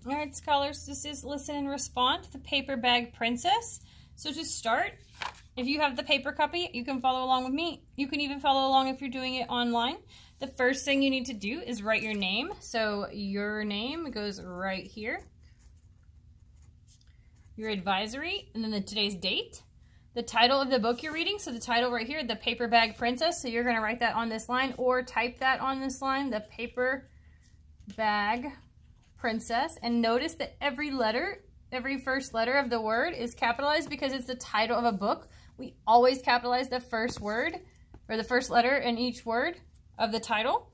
All right, scholars, this is Listen and Respond, the Paper Bag Princess. So to start, if you have the paper copy, you can follow along with me. You can even follow along if you're doing it online. The first thing you need to do is write your name. So your name goes right here. Your advisory, and then today's date. The title of the book you're reading, so the title right here, The Paper Bag Princess. So you're going to write that on this line or type that on this line, The Paper Bag Princess. And notice that every first letter of the word is capitalized because it's the title of a book. We always capitalize the first word or the first letter in each word of the title.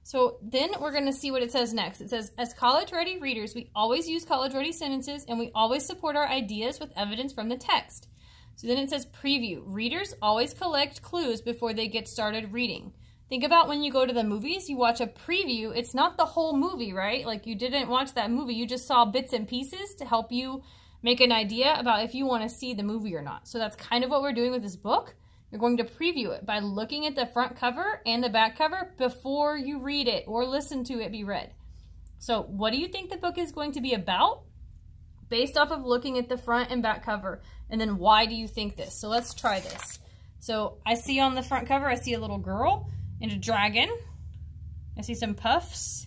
So then we're going to see what it says next. It says, as college-ready readers, we always use college-ready sentences and we always support our ideas with evidence from the text. So then it says preview. Readers always collect clues before they get started reading. Think about when you go to the movies, you watch a preview. It's not the whole movie, right? Like you didn't watch that movie. You just saw bits and pieces to help you make an idea about if you want to see the movie or not. So that's kind of what we're doing with this book. You're going to preview it by looking at the front cover and the back cover before you read it or listen to it be read. So what do you think the book is going to be about? Based off of looking at the front and back cover. And then why do you think this? So let's try this. So I see on the front cover, I see a little girl and a dragon. I see some puffs.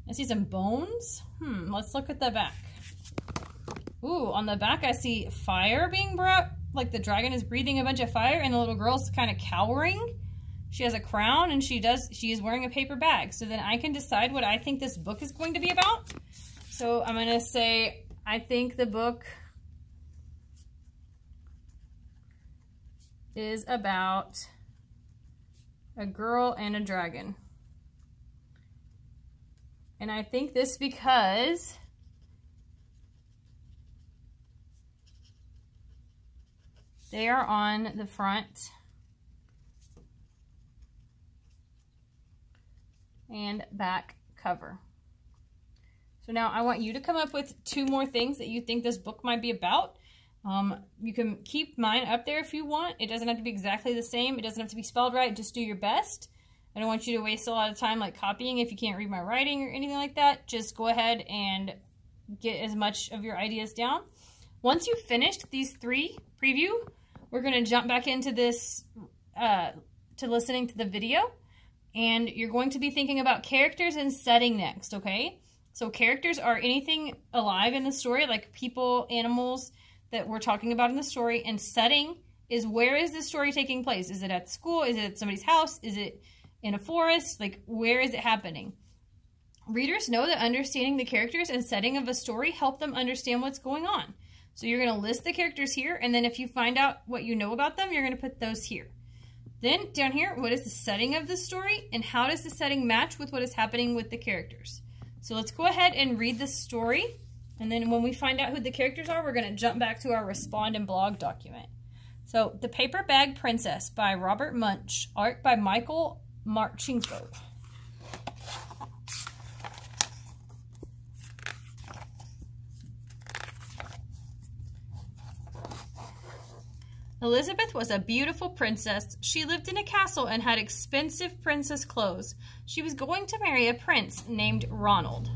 I see some bones. Let's look at the back. Ooh, on the back I see fire being brought. Like the dragon is breathing a bunch of fire and the little girl's kind of cowering. She has a crown and she is wearing a paper bag. So then I can decide what I think this book is going to be about. So I'm going to say, I think the book is about a girl and a dragon. And I think this because they are on the front and back cover. So now I want you to come up with 2 more things that you think this book might be about. You can keep mine up there if you want. It doesn't have to be exactly the same. It doesn't have to be spelled right. Just do your best. I don't want you to waste a lot of time like copying if you can't read my writing or anything like that. Just go ahead and get as much of your ideas down. Once you've finished these 3 preview, we're going to jump back into this, to listening to the video. And you're going to be thinking about characters and setting next, okay? So characters are anything alive in the story, like people, animals that we're talking about in the story. And setting is, where is the story taking place? Is it at school? Is it at somebody's house? Is it in a forest? Like, where is it happening? Readers know that understanding the characters and setting of a story help them understand what's going on. So you're going to list the characters here, and then if you find out what you know about them, you're going to put those here. Then down here, what is the setting of the story, and how does the setting match with what is happening with the characters? So let's go ahead and read the story, and then when we find out who the characters are, we're going to jump back to our Respond and Blog document. So, The Paper Bag Princess by Robert Munsch, art by Michael Marchenko. Elizabeth was a beautiful princess. She lived in a castle and had expensive princess clothes. She was going to marry a prince named Ronald.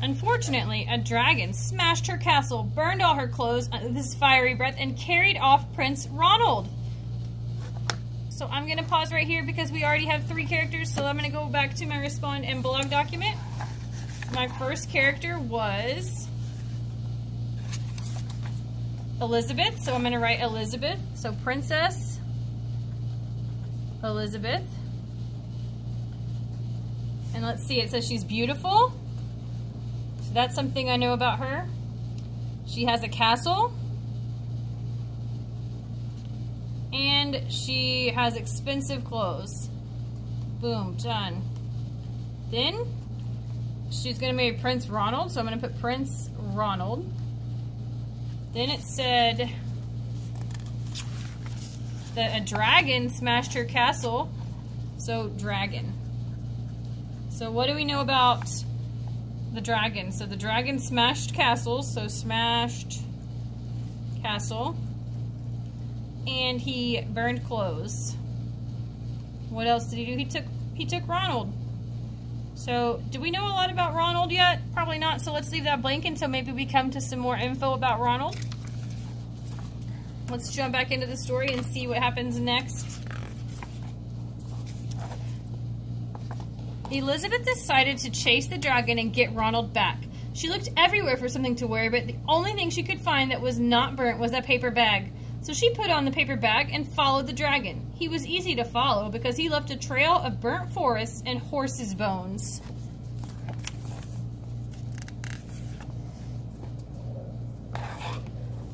Unfortunately, a dragon smashed her castle, burned all her clothes with his fiery breath, and carried off Prince Ronald. So I'm going to pause right here because we already have 3 characters, so I'm going to go back to my Respond and Blog document. My first character was Elizabeth, so I'm going to write Elizabeth. So Princess Elizabeth. And let's see, it says she's beautiful. So that's something I know about her. She has a castle. And she has expensive clothes. Boom, done. Then she's going to marry Prince Ronald, so I'm going to put Prince Ronald. Then it said that a dragon smashed her castle, so dragon. So what do we know about the dragon? So the dragon smashed castles, so smashed castle. And he burned clothes. What else did he do? He took Ronald. So, do we know a lot about Ronald yet? Probably not, so let's leave that blank until maybe we come to some more info about Ronald. Let's jump back into the story and see what happens next. Elizabeth decided to chase the dragon and get Ronald back. She looked everywhere for something to wear, but the only thing she could find that was not burnt was that paper bag. So she put on the paper bag and followed the dragon. He was easy to follow because he left a trail of burnt forests and horses' bones.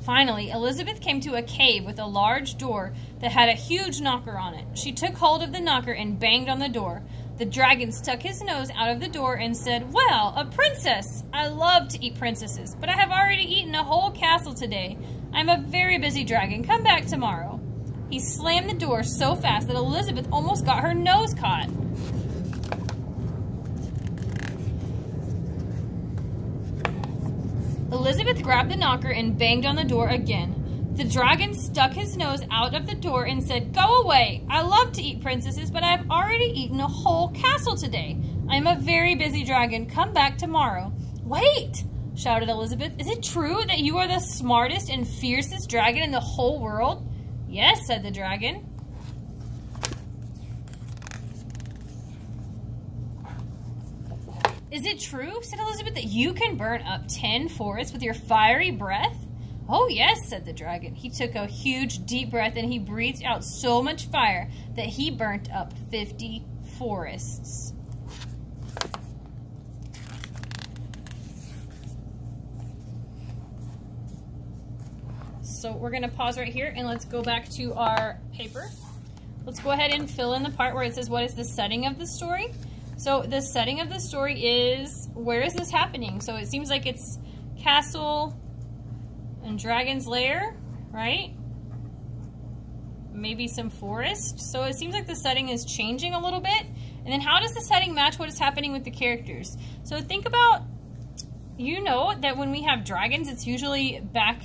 Finally, Elizabeth came to a cave with a large door that had a huge knocker on it. She took hold of the knocker and banged on the door. The dragon stuck his nose out of the door and said, "Well, a princess! I love to eat princesses, but I have already eaten a whole castle today. I'm a very busy dragon. Come back tomorrow." He slammed the door so fast that Elizabeth almost got her nose caught. Elizabeth grabbed the knocker and banged on the door again. The dragon stuck his nose out of the door and said, "Go away! I love to eat princesses, but I have already eaten a whole castle today. I am a very busy dragon. Come back tomorrow." "Wait!" shouted Elizabeth. "Is it true that you are the smartest and fiercest dragon in the whole world?" "Yes," said the dragon. "Is it true," said Elizabeth, "that you can burn up 10 forests with your fiery breath?" "Oh, yes," said the dragon. He took a huge, deep breath and he breathed out so much fire that he burnt up 50 forests. So we're going to pause right here and let's go back to our paper. Let's go ahead and fill in the part where it says what is the setting of the story. So the setting of the story is, where is this happening? So it seems like it's castle and dragon's lair, right? Maybe some forest. So it seems like the setting is changing a little bit. And then how does the setting match what is happening with the characters? So think about, you know that when we have dragons, it's usually back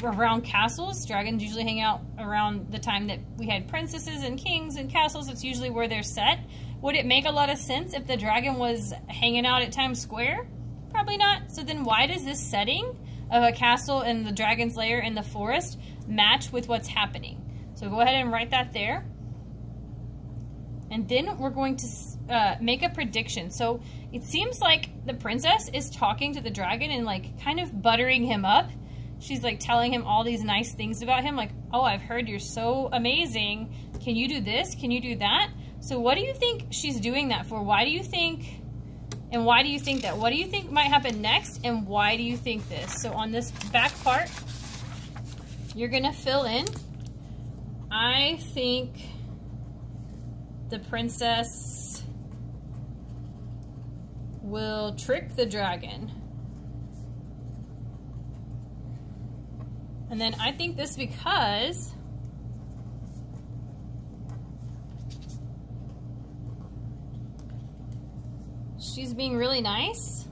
around castles. Dragons usually hang out around the time that we had princesses and kings and castles. It's usually where they're set. Would it make a lot of sense if the dragon was hanging out at Times Square? Probably not. So then why does this setting of a castle and the dragon's lair in the forest match with what's happening? So go ahead and write that there. And then we're going to make a prediction. So it seems like the princess is talking to the dragon and like kind of buttering him up. She's like telling him all these nice things about him. Like, "Oh, I've heard you're so amazing. Can you do this? Can you do that?" So what do you think she's doing that for? Why do you think, and why do you think that? What do you think might happen next, and why do you think this? So on this back part, you're going to fill in, "I think the princess will trick the dragon." And then I think this because she's being really nice,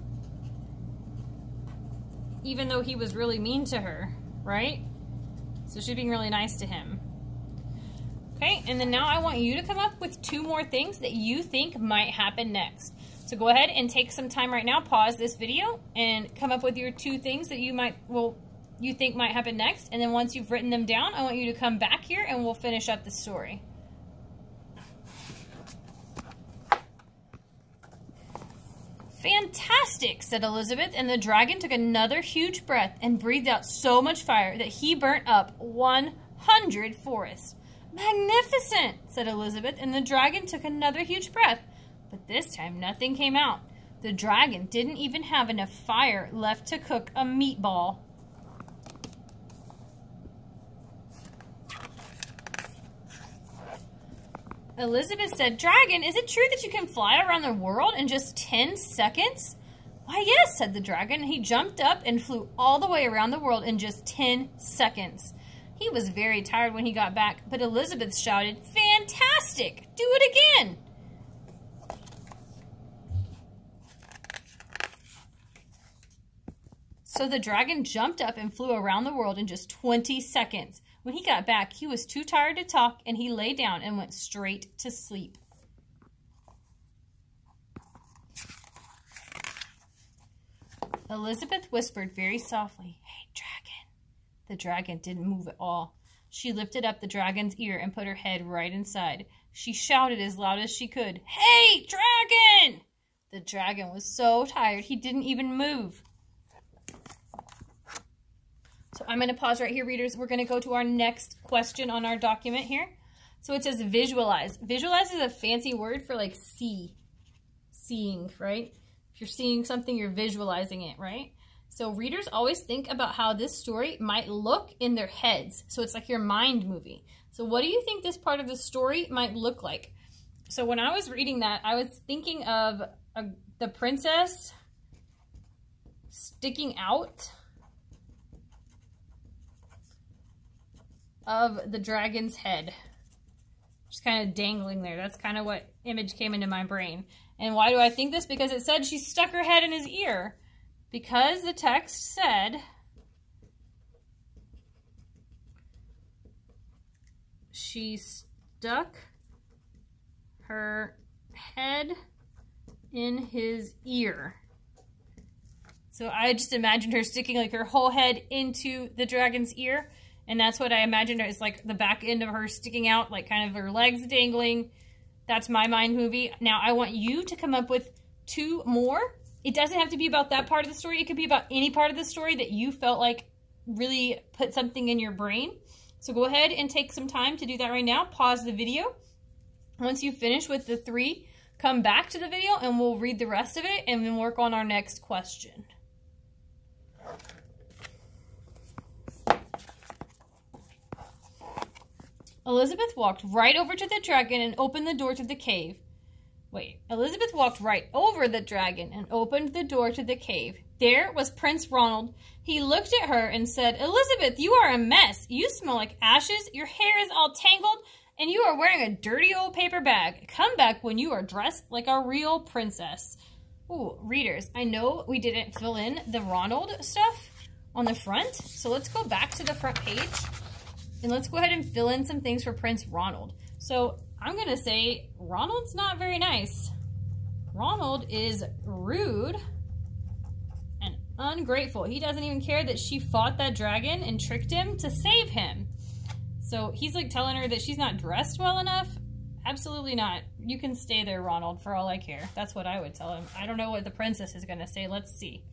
even though he was really mean to her, right? So she's being really nice to him. Okay, and then now I want you to come up with 2 more things that you think might happen next. So go ahead and take some time right now, pause this video, and come up with your 2 things that you think might happen next. And then once you've written them down, I want you to come back here and we'll finish up the story. "Fantastic," said Elizabeth, and the dragon took another huge breath and breathed out so much fire that he burnt up 100 forests. "Magnificent," said Elizabeth, and the dragon took another huge breath, but this time nothing came out. The dragon didn't even have enough fire left to cook a meatball. Elizabeth said, "Dragon, is it true that you can fly around the world in just 10 seconds? "Why, yes," said the dragon. He jumped up and flew all the way around the world in just 10 seconds. He was very tired when he got back, but Elizabeth shouted, "Fantastic! Do it again!" So the dragon jumped up and flew around the world in just 20 seconds. When he got back, he was too tired to talk, and he lay down and went straight to sleep. Elizabeth whispered very softly, "Hey, dragon." The dragon didn't move at all. She lifted up the dragon's ear and put her head right inside. She shouted as loud as she could, "Hey, dragon!" The dragon was so tired he didn't even move. So I'm going to pause right here, readers. We're going to go to our next question on our document here. So it says visualize. Visualize is a fancy word for like seeing, right? If you're seeing something, you're visualizing it, right? So readers always think about how this story might look in their heads. So it's like your mind movie. So what do you think this part of the story might look like? So when I was reading that, I was thinking of the princess sticking out of the dragon's head. Just kind of dangling there. That's kind of what image came into my brain. And why do I think this? Because it said she stuck her head in his ear. Because the text said she stuck her head in his ear. So I just imagined her sticking like her whole head into the dragon's ear. And that's what I imagined is like the back end of her sticking out, like kind of her legs dangling. That's my mind movie. Now I want you to come up with 2 more. It doesn't have to be about that part of the story. It could be about any part of the story that you felt like really put something in your brain. So go ahead and take some time to do that right now. Pause the video. Once you finish with the 3, come back to the video and we'll read the rest of it and then work on our next question. Elizabeth walked right over to the dragon and opened the door to the cave. Elizabeth walked right over the dragon and opened the door to the cave. There was Prince Ronald. He looked at her and said, "Elizabeth, you are a mess. You smell like ashes, your hair is all tangled, and you are wearing a dirty old paper bag. Come back when you are dressed like a real princess." Ooh, readers, I know we didn't fill in the Ronald stuff on the front, so let's go back to the front page. And let's go ahead and fill in some things for Prince Ronald. So I'm going to say Ronald's not very nice. Ronald is rude and ungrateful. He doesn't even care that she fought that dragon and tricked him to save him. So he's like telling her that she's not dressed well enough. Absolutely not. You can stay there, Ronald, for all I care. That's what I would tell him. I don't know what the princess is going to say. Let's see.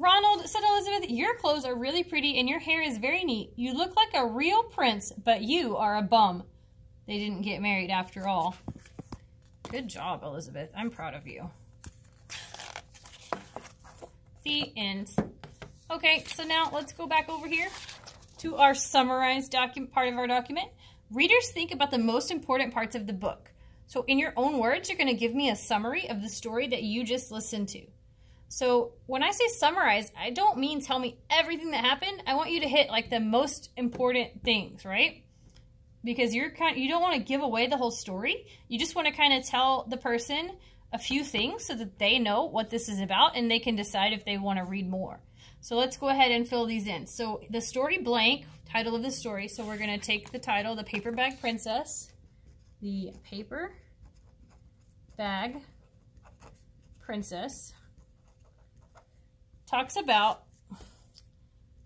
"Ronald," said Elizabeth, "your clothes are really pretty and your hair is very neat. You look like a real prince, but you are a bum." They didn't get married after all. Good job, Elizabeth. I'm proud of you. The end. Okay, so now let's go back over here to our summarized part of our document. Readers think about the most important parts of the book. So in your own words, you're going to give me a summary of the story that you just listened to. So when I say summarize, I don't mean tell me everything that happened. I want you to hit like the most important things, right? Because you don't want to give away the whole story. You just want to kind of tell the person a few things so that they know what this is about and they can decide if they want to read more. So let's go ahead and fill these in. So the story blank, title of the story. So we're going to take the title, The Paper Bag Princess. The Paper Bag Princess talks about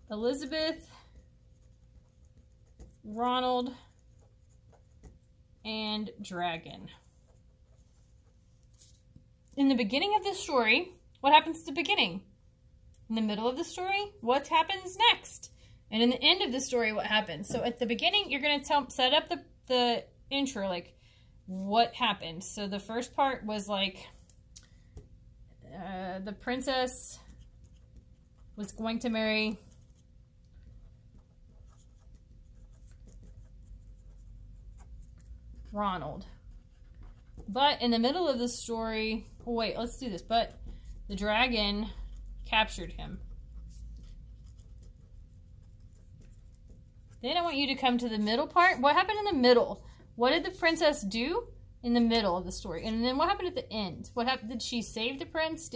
Elizabeth, Ronald, and dragon. In the beginning of the story, what happens at the beginning? In the middle of the story, what happens next? And in the end of the story, what happens? So at the beginning, you're going to set up the intro, like what happened. So the first part was like the princess was going to marry Ronald. But in the middle of the story, oh wait, let's do this. But the dragon captured him. Then I want you to come to the middle part. What happened in the middle? What did the princess do in the middle of the story? And then what happened at the end? What happened? Did she save the prince?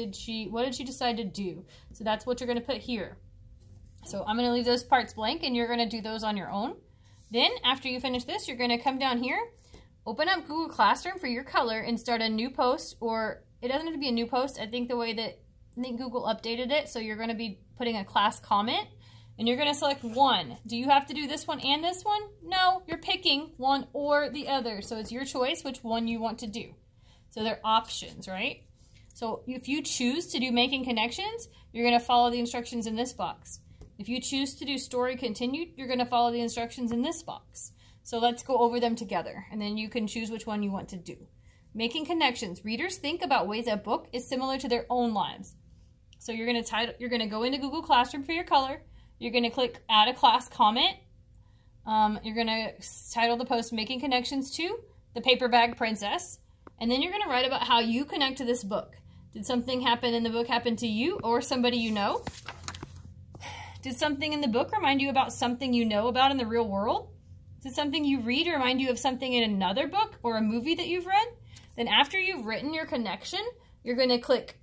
What did she decide to do? So that's what you're going to put here. So I'm going to leave those parts blank and you're going to do those on your own. Then after you finish this, you're going to come down here. open up Google Classroom for your color and start a new post, or it doesn't have to be a new post. I think Google updated it, so you're going to be putting a class comment, and you're going to select one. Do you have to do this one and this one? No, you're picking one or the other, so it's your choice which one you want to do. So they're options, right? So if you choose to do Making Connections, you're going to follow the instructions in this box. If you choose to do Story Continued, you're going to follow the instructions in this box. So let's go over them together, and then you can choose which one you want to do. Making Connections. Readers think about ways a book is similar to their own lives. So you're going to go into Google Classroom for your color. You're going to click Add a Class Comment. You're going to title the post Making Connections to the Paper Bag Princess. And then you're going to write about how you connect to this book. Did something happen in the book happen to you or somebody you know? Did something in the book remind you about something you know about in the real world? Did something you read remind you of something in another book or a movie that you've read? Then after you've written your connection, you're going to click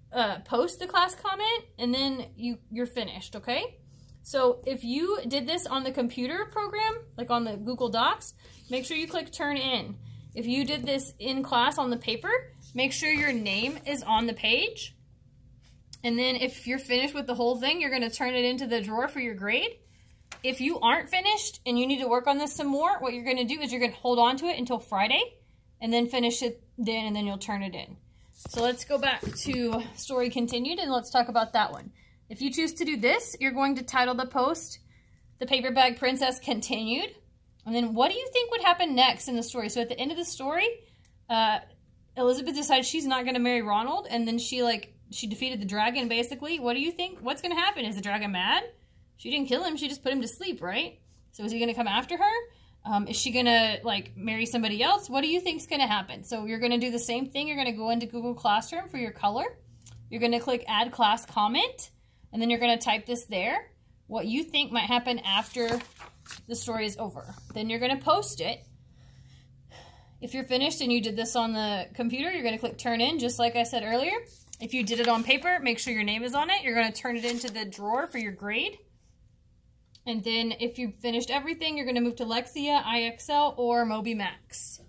Post the Class Comment, and then you're finished, okay? So if you did this on the computer program, like on the Google Docs, make sure you click Turn In. If you did this in class on the paper, make sure your name is on the page. And then if you're finished with the whole thing, you're going to turn it into the drawer for your grade. If you aren't finished and you need to work on this some more, what you're going to do is you're going to hold on to it until Friday and then finish it then, and then you'll turn it in. So let's go back to Story Continued and let's talk about that one. If you choose to do this, you're going to title the post, The Paper Bag Princess Continued. And then what do you think would happen next in the story? So at the end of the story, Elizabeth decides she's not going to marry Ronald, and then she defeated the dragon, basically. What do you think? What's going to happen? Is the dragon mad? She didn't kill him. She just put him to sleep, right? So is he going to come after her? Is she going to, marry somebody else? What do you think is going to happen? So you're going to do the same thing. You're going to go into Google Classroom for your color. You're going to click Add Class Comment, and then you're going to type this there, what you think might happen after the story is over. Then you're going to post it. If you're finished and you did this on the computer, you're going to click Turn In, just like I said earlier. If you did it on paper, make sure your name is on it. You're going to turn it into the drawer for your grade. And then if you've finished everything, you're going to move to Lexia, IXL, or Moby Max.